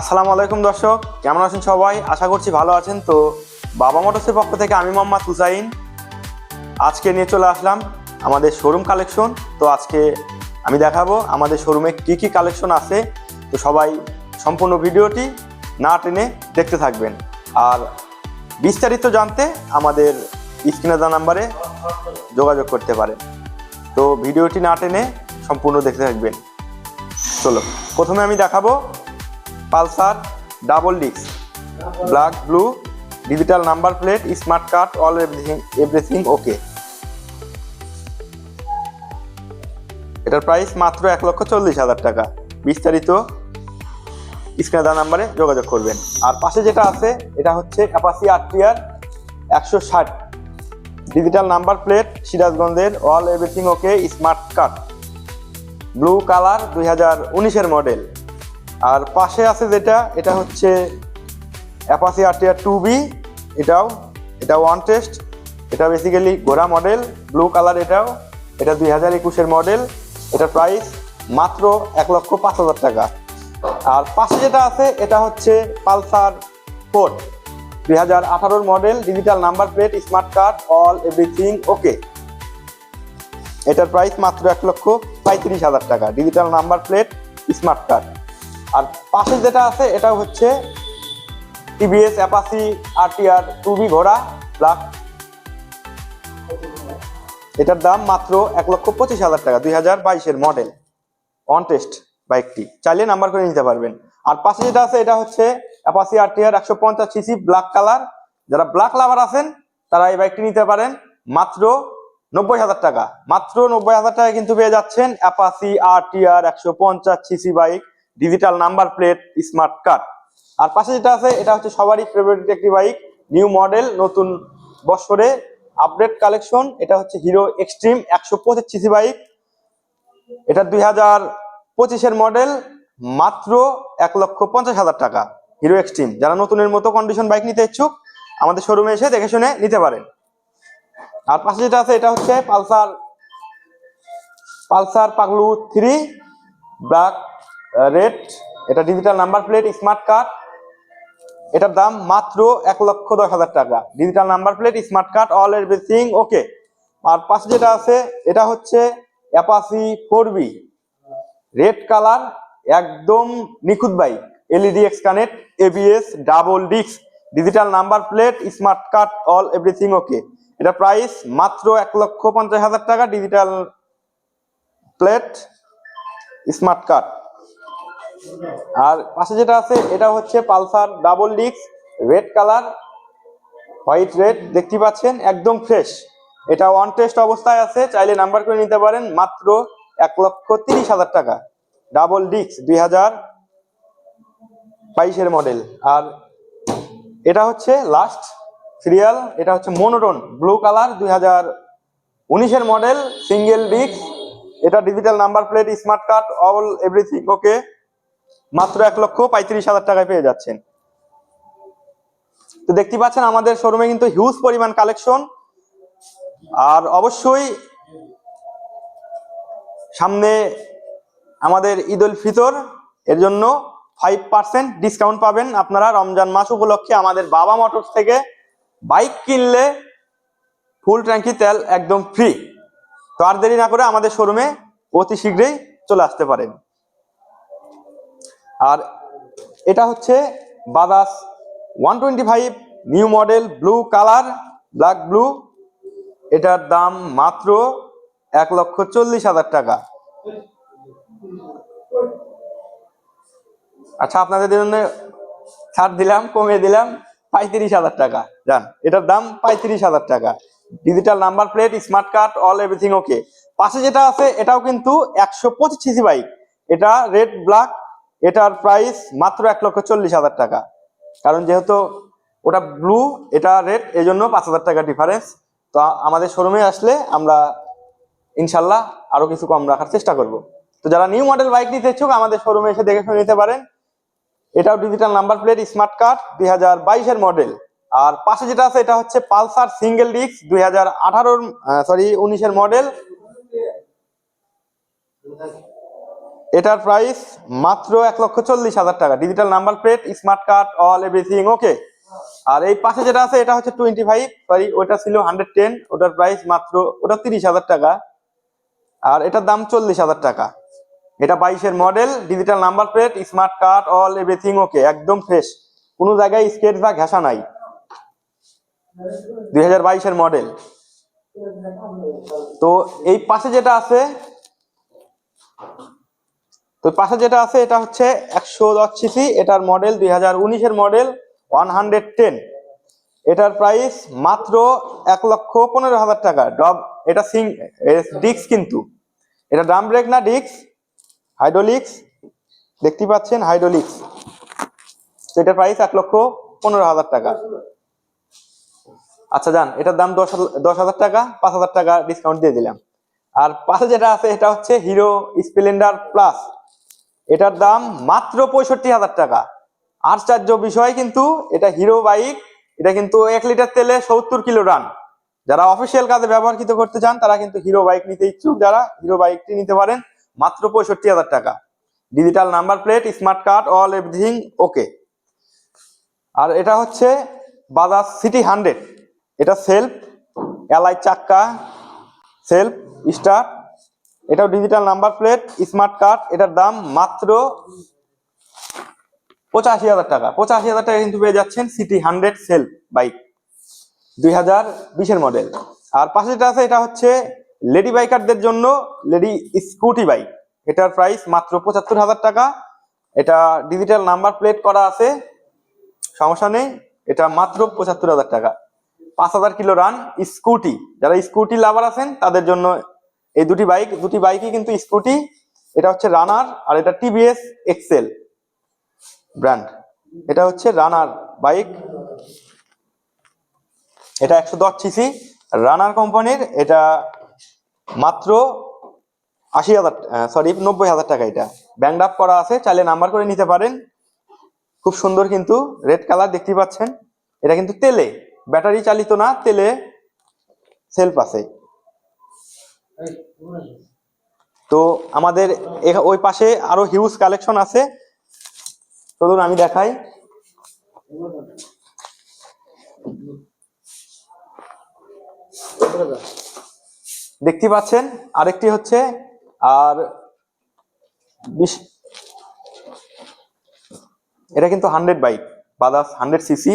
আসসালামু আলাইকুম দর্শক, কেমন আছেন সবাই? আশা করছি ভালো আছেন। তো বাবা মোটরসের পক্ষ থেকে আমি মোহাম্মদ হুসাইন আজকে নিয়ে চলে আসলাম আমাদের শোরুম কালেকশন। তো আজকে আমি দেখাবো আমাদের শোরুমে কি কি কালেকশন আছে। তো সবাই সম্পূর্ণ ভিডিওটি না টেনে দেখতে থাকবেন। আর বিস্তারিত জানতে আমাদের স্ক্রিনে দেওয়া নাম্বারে যোগাযোগ করতে পারেন। তো ভিডিওটি না টেনে সম্পূর্ণ দেখতে থাকবেন। চলো, প্রথমে আমি দেখাবো Pulsar double disc, black blue, digital number plate, smart card, all everything okay. এটার প্রাইস মাত্র 1,40,000 টাকা। বিস্তারিত স্ক্রিনে দেওয়া নাম্বারে যোগাযোগ করবেন। আর পাশে যেটা আছে এটা হচ্ছে Apache RTR 160, digital number plate, সিরাজগঞ্জের, all everything okay, smart card, blue colour, 2019-এর মডেল। আর পাশে আছে যেটা, এটা হচ্ছে অ্যাপাচি আরটিআর 2B, এটা ওয়ান টেস্ট, এটা বেসিক্যালি ঘোড়া মডেল, ব্লু কালার। এটা 2021-এর মডেল। এটার প্রাইস মাত্র 1,05,000 টাকা। আর পাশে যেটা আছে এটা হচ্ছে পালসার 4, 2018-র model, digital number plate, smart card, all everything okay. এটার প্রাইস মাত্র 1,35,000 টাকা, digital number plate, smart card. আর পাশে যেটা আছে এটা হচ্ছে টিভিএস অ্যাপাচি আরটিআর 2B ঘোড়া ব্ল্যাক। এটার দাম মাত্র 1,25,000 টাকা, 2022-এর মডেল, অন টেস্ট বাইকটি। চাইলে নাম্বার করে নিতে পারবেন। আর পাশে যেটা আছে এটা হচ্ছে Apache RTR 150cc black colour. যারা ব্ল্যাক লাভার আছেন তারা এই বাইকটি নিতে পারেন মাত্র 90,000 টাকা। মাত্র 90,000 টাকা কিন্তু পেয়ে যাচ্ছেন Apache RTR 150cc bike, digital number plate, smart card. আর পাশে যেটা আছে এটা হচ্ছে সবারই ফেভারিট একটি বাইক, নিউ মডেল, নতুন বছরে আপডেট কালেকশন। এটা হচ্ছে হিরো এক্সট্রিম 125cc বাইক। এটা 2025-এর মডেল, মাত্র 1,50,000 টাকা, হিরো এক্সট্রিম। যারা নতুনের মতো কন্ডিশন বাইক নিতে ইচ্ছুক আমাদের শোরুমে এসে দেখে শুনে নিতে পারেন। আর পাশে যেটা আছে এটা হচ্ছে পালসার পাগলু 3 ব্ল্যাক রেড। এটা digital number plate, smart card. এটার দাম মাত্র 1,10,000 টাকা, digital number plate, smart card, all everything okay. আর পাশে যেটা আছে এটা হচ্ছে অ্যাপাচি 4B রেড কালার, একদম নিখুঁত bike, LED x connect, ABS, double disc, digital number plate, smart card, all everything ওকে। এটা প্রাইস মাত্র 1,50,000 টাকা, ডিজিটাল প্লেট, স্মার্ট কার্ড। আর পাশে যেটা আছে এটা হচ্ছে Pulsar double disc red colour, white red, দেখতে পাচ্ছেন একদম ফ্রেশ। এটা ওয়ান টেস্ট অবস্থায় আছে, চাইলে নাম্বার করে নিতে পারেন মাত্র 1,30,000 টাকা, ডাবল ডিস্ক, 2022-এর মডেল। আর এটা হচ্ছে লাস্ট সিরিয়াল, এটা হচ্ছে মনোটোন ব্লু কালার, 2019-এর মডেল, সিঙ্গেল ডিস্ক। এটা digital number plate, smart card, all everything okay. মাত্র 1,35,000 টাকায় পেয়ে যাচ্ছেন। তো দেখতে পাচ্ছেন আমাদের শোরুমে কিন্তু হিউজ পরিমাণ কালেকশন। আর অবশ্যই সামনে আমাদের ঈদ উল ফিতর, এর জন্য 5% ডিসকাউন্ট পাবেন আপনারা রমজান মাস উপলক্ষে। আমাদের বাবা মোটরস থেকে বাইক কিনলে ফুল ট্যাঙ্কি তেল একদম ফ্রি। তো আর দেরি না করে আমাদের শোরুমে অতি শীঘ্রই চলে আসতে পারেন। আর এটা হচ্ছে Bajaj 125 new model, blue colour, black blue. এটার দাম মাত্র 1,40,000 টাকা। আচ্ছা, আপনাদের জন্য ছাড় দিলাম, কমিয়ে দিলাম 35,000 টাকা। জান, এটার দাম 35,000 টাকা, digital number plate, smart card, all everything ওকে। পাশে যেটা আছে এটাও কিন্তু 125cc বাইক, এটা রেড ব্ল্যাক। এটার প্রাইস মাত্র 1,40,000 টাকা। কারণ যেহেতু ওটা ব্লু, এটা রেড, এই জন্য 5,000 টাকা ডিফারেন্স। তো আমাদের শোরুমে আসলে আমরা ইনশাল্লাহ আরো কিছু কম রাখার চেষ্টা করব। তো যারা নিউ মডেল বাইক নিতে ইচ্ছুক আমাদের শোরুমে এসে দেখে শুনে নিতে পারেন। এটাও digital number plate, smart card, 2022-এর মডেল। আর পাশে যেটা আছে এটা হচ্ছে পালসার সিঙ্গেল ডিস্ক, 19-এর মডেল। এটার প্রাইস মাত্র 1,40,000 টাকা, digital number plate, smart card, all everything okay. আর এই পাশে যেটা আছে এটা হচ্ছে 25, সরি ওটা ছিল 110, ওটার প্রাইস মাত্র, ওটা 30,000 টাকা, আর এটার দাম 40,000 টাকা। এটা 22-এর model, digital number plate, smart card, all everything okay, একদম ফ্রেশ, কোনো জায়গায় স্কেচ বা ঘেঁষা নাই, 2022-এর মডেল। তো এই পাশে যেটা আছে, এটা হচ্ছে 110 সিসি, এটার মডেল 2019-এর মডেল, 110, এটার প্রাইস মাত্র 1,15,000 টাকা। এটা ডিক্স, কিন্তু এটা ড্রাম ব্রেক না, ডিক্স, হাইড্রোলিক্স, দেখতে পাচ্ছেন হাইড্রোলিক্স। এটার প্রাইস 1,15,000 টাকা। আচ্ছা যান, এটার দাম 10,000 টাকা, 5,000 টাকা ডিসকাউন্ট দিয়ে দিলাম। আর পাশে যেটা আছে এটা হচ্ছে হিরো স্প্লেন্ডার প্লাস, এটার দাম মাত্র 65,000 টাকা। আশ্চর্য বিষয়, কিন্তু এটা হিরো বাইক, এটা কিন্তু 1 লিটার তেলে 70 কিলো রান। যারা অফিসিয়াল কাজে ব্যবহৃত করতে চান তারা কিন্তু হিরো বাইক নিতে ইচ্ছুক, যারা হিরো বাইকটি নিতে পারেন মাত্র 65,000 টাকা, digital number plate, smart card, all everything okay. আর এটা হচ্ছে বাজাজ সিটি 100, এটা সেলফ এলআই চাক্কা, সেলফ স্টার্ট, এটাও digital number plate, smart card, এটার দাম মাত্র 85,000 টাকা। 85,000 টাকা কিন্তু পেয়ে যাচ্ছেন সিটি 100 সেলফ বাইক, 2020-এর মডেল। আর পাশে যেটা আছে এটা হচ্ছে লেডি বাইকারদের জন্য লেডি স্কুটি বাইক, এটার প্রাইস মাত্র 75,000 টাকা। এটা ডিজিটাল নাম্বার প্লেট করা আছে, সমস্যা নেই, এটা মাত্র 75,000 টাকা, 5,000 কিলো রান স্কুটি। যারা স্কুটি লাভার আছেন তাদের জন্য এই দুটি বাইকই কিন্তু স্কুটি। এটা হচ্ছে রানার, আর এটা টিভিএস এক্সেল ব্র্যান্ড, এটা হচ্ছে রানার বাইক, এটা 110 সিসি রানার কোম্পানির, এটা মাত্র 90,000 টাকা। এটা ব্যাংক আপ করা আছে, চাইলে নাম্বার করে নিতে পারেন, খুব সুন্দর, কিন্তু রেড কালার দেখতে পাচ্ছেন। এটা কিন্তু তেলে, ব্যাটারি চালিত না, তেলে সেলফ আছে। তো আমাদের ওই পাশে আরো হিউজ কালেকশন আছে, চলুন আমি দেখাই। দেখতে পাচ্ছেন আরেকটি হচ্ছে, আর এটা কিন্তু 100 বাইক, বাজাজ 100 সিসি,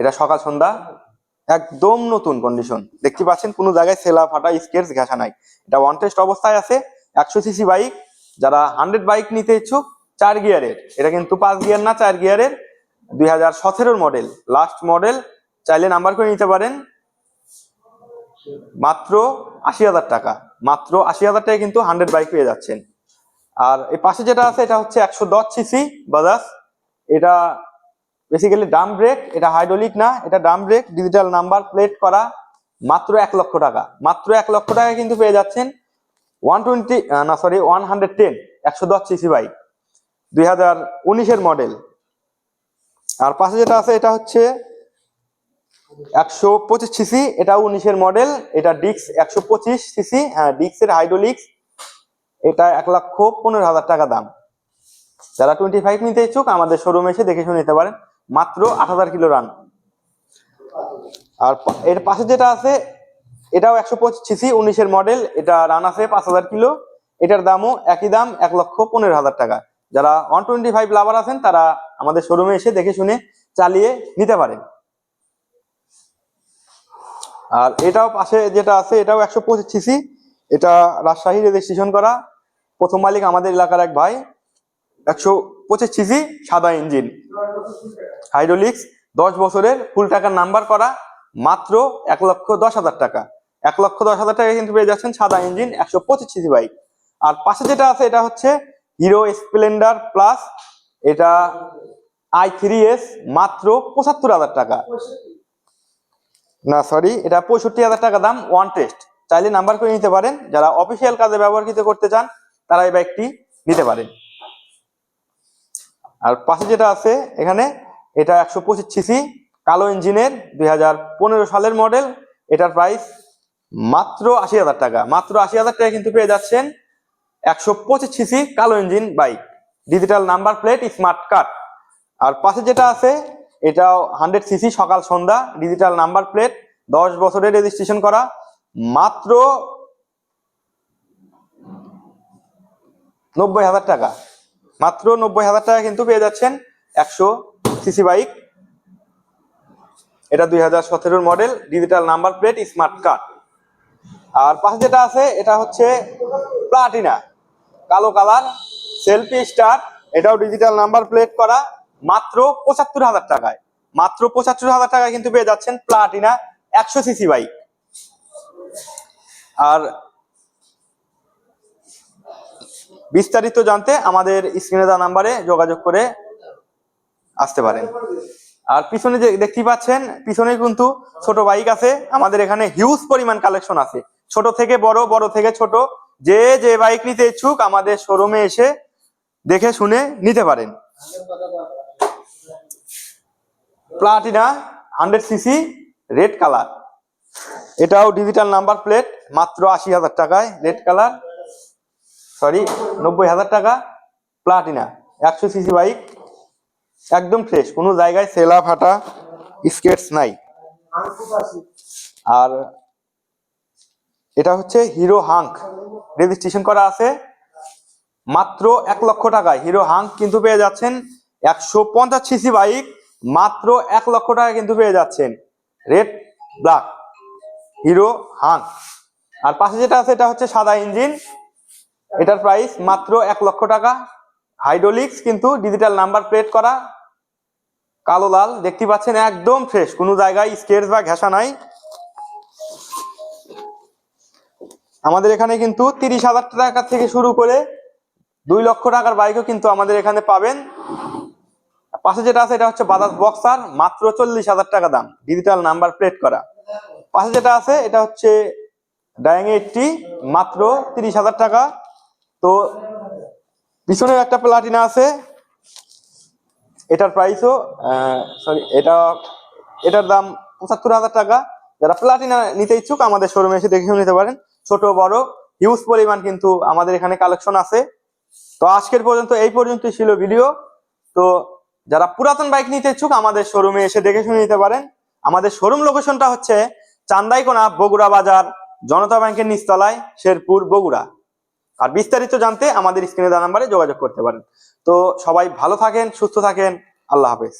এটা সকাল সন্ধ্যা একদম নতুন কন্ডিশন, দেখতে পাচ্ছেন কোনো জায়গায় সেলা ফাটা স্কেচ ঘেঁষা নাই, এটা ওয়ান টেস্ট অবস্থায় আছে। 100 সিসি বাইক, যারা 100 বাইক নিতে ইচ্ছুক, 4 গিয়ারের, এটা কিন্তু 5 গিয়ার না, 4 গিয়ারের, 2017-এর মডেল, লাস্ট মডেল, চাইলে নাম্বার করে নিতে পারেন, মাত্র 80,000 টাকা, মাত্র 80,000 টাকায় কিন্তু 100 বাইক পেয়ে যাচ্ছেন। আর এই পাশে যেটা আছে এটা হচ্ছে 110 সিসি বাজাজ, এটা বেসিক্যালি ড্রাম ব্রেক, এটা হাইড্রোলিক না, এটা drum brake, digital number plate করা, মাত্র 1 লক্ষ টাকা, মাত্র 1 লক্ষ টাকায় কিন্তু পেয়ে যাচ্ছেন 110 110 সিসি বাইক, 2019-এর মডেল। আর পাশে যেটা আছে এটা হচ্ছে 125 সিসি, এটা 19-এর মডেল, এটা ডিক্স 125 সিসি, হ্যাঁ ডিক্সের হাইড্রোলিক্স, এটা 1,15,000 টাকা দাম। যারা 25 নিতে ইচ্ছুক আমাদের শোরুমে এসে দেখে শুনে নিতে পারেন, মাত্র 8,000 কিলো রান। আর এর পাশে যেটা আছে এটাও 125 সিসি, 19-এর মডেল, এটা রান আছে 5,000 কিলো, এটার দামও একই দাম, 1,15,000 টাকা। যারা 125 লাভার আছেন তারা আমাদের শোরুমে এসে দেখে শুনে চালিয়ে নিতে পারেন। আর এটাও পাশে যেটা আছে এটাও 125 সিসি, এটা রাজশাহী রেজিস্ট্রেশন করা, প্রথম মালিক আমাদের এলাকার এক ভাই, 125 সিসি, সাদা ইঞ্জিন, হাইড্রোলিক্স, 10 বছরের, ফুল টাকার নাম্বার করা, মাত্র 1,10,000 টাকা, 1,10,000 টাকা কিন্তু পেয়ে যাচ্ছেন সাদা ইঞ্জিন 125 সিসি বাইক। আর পাশে যেটা আছে এটা হচ্ছে হিরো স্প্লেন্ডার প্লাস, এটা i3s, মাত্র 75,000 টাকা, না সরি এটা 65,000 টাকা দাম, ওয়ান টেস্ট, চাইলে নাম্বার করে নিতে পারেন, যারা অফিসিয়াল কাজে ব্যবহৃত করতে চান তারা এই বাইকটি নিতে পারেন। আর পাশে যেটা আছে এখানে এটা 125 সিসি, কালো ইঞ্জিনের, 2015 সালের মডেল, এটার প্রাইস মাত্র 80,000 টাকা, মাত্র 80,000 টাকা কিন্তু পেয়ে যাচ্ছেন 125 সিসি কালো engine bike, digital number plate, smart card. আর পাশে যেটা আছে এটাও 100 সিসি, সকাল সন্ধ্যা, ডিজিটাল নাম্বার প্লেট, 10 বছরের রেজিস্ট্রেশন করা, মাত্র 90,000 টাকা। মাত্র 90,000 টাকা কিন্তু পেয়ে যাচ্ছেন 100 সিসি বাইক। এটা 2017 model, digital number plate, smart card. আর পাশে যেটা আছে এটা হচ্ছে প্লাটিনা, কালো কালার, সেলফি স্টার, এটাও ডিজিটাল নাম্বার প্লেট করা, মাত্র 75,000 টাকায়। মাত্র 75,000 টাকায় কিন্তু পেয়ে যাচ্ছেন প্লাটিনা 100 সিসি বাইক। আর বিস্তারিত জানতে আমাদের স্ক্রিনে দেওয়া নাম্বারে যোগাযোগ করে আসতে পারেন। আর পিছনে যে দেখতে পাচ্ছেন, পিছনে কিন্তু ছোট বাইক আছে। আমাদের এখানে হিউজ পরিমাণ কালেকশন আছে, ছোট থেকে বড়, বড় থেকে ছোট। যে যে বাইক নিতে ইচ্ছুক আমাদের শোরুমে এসে দেখে শুনে নিতে পারেন। প্লাটিনা 100 সিসি রেড কালার, এটাও ডিজিটাল নাম্বার প্লেট, মাত্র 80,000 টাকায়। রেড কালার, সরি 90,000 টাকা। প্লাটিনা 100 সিসি বাইক, একদম ফ্রেশ, কোনো জায়গায় সেলা ফাটা স্কেটস নাই। আর এটা হচ্ছে হিরো হাঙ্ক, রেজিস্ট্রেশন করা আছে, মাত্র 1 লক্ষ টাকায় হিরো হাঙ্ক কিন্তু পেয়ে যাচ্ছেন। 150 সিসি বাইক, মাত্র 1 লক্ষ টাকা কিন্তু পেয়ে যাচ্ছেন। Red black Hero Hunk. আর পাশে যেটা আছে এটা হচ্ছে সাদা ইঞ্জিন, এটার প্রাইস মাত্র 1 লক্ষ টাকা। হাইড্রোলিক্স কিন্তু ডিজিটাল নাম্বার প্লেট করা, কালো লাল, দেখতে পাচ্ছেন একদম ফ্রেশ, কোনো জায়গায় স্কেচ বা ঘেঁষা নাই। আমাদের এখানে কিন্তু 30,000 টাকা থেকে শুরু করে 2 লক্ষ টাকার বাইকও কিন্তু আমাদের এখানে পাবেন। পাশে যেটা আছে এটা হচ্ছে বাজাজ বক্সার, মাত্র 40,000 টাকা দাম, ডিজিটাল নাম্বার প্লেট করা। পাশে যেটা আছে এটা হচ্ছে ডাইং 80, মাত্র 30,000 টাকা। তো পিছনের একটা প্লাটিনা আছে, এটার প্রাইসও এটার দাম 75,000 টাকা। যারা প্লাটিনা নিতে ইচ্ছুক আমাদের শোরুমে এসে দেখে নিতে পারেন। ছোট বড় হিউজ পরিমাণ কিন্তু আমাদের এখানে কালেকশন আছে। তো আজকের পর্যন্ত এই পর্যন্তই ছিল ভিডিও। তো যারা পুরাতন বাইক নিতে ইচ্ছুক আমাদের শোরুমে এসে দেখে শুনে নিতে পারেন। আমাদের শোরুম লোকেশনটা হচ্ছে চান্দাইকোনা, বগুড়া বাজার, জনতা ব্যাংকের নিচতলায়, শেরপুর, বগুড়া। আর বিস্তারিত জানতে আমাদের স্ক্রিনে দেওয়া নাম্বারে যোগাযোগ করতে পারেন। তো সবাই ভালো থাকেন, সুস্থ থাকেন, আল্লাহ হাফেজ।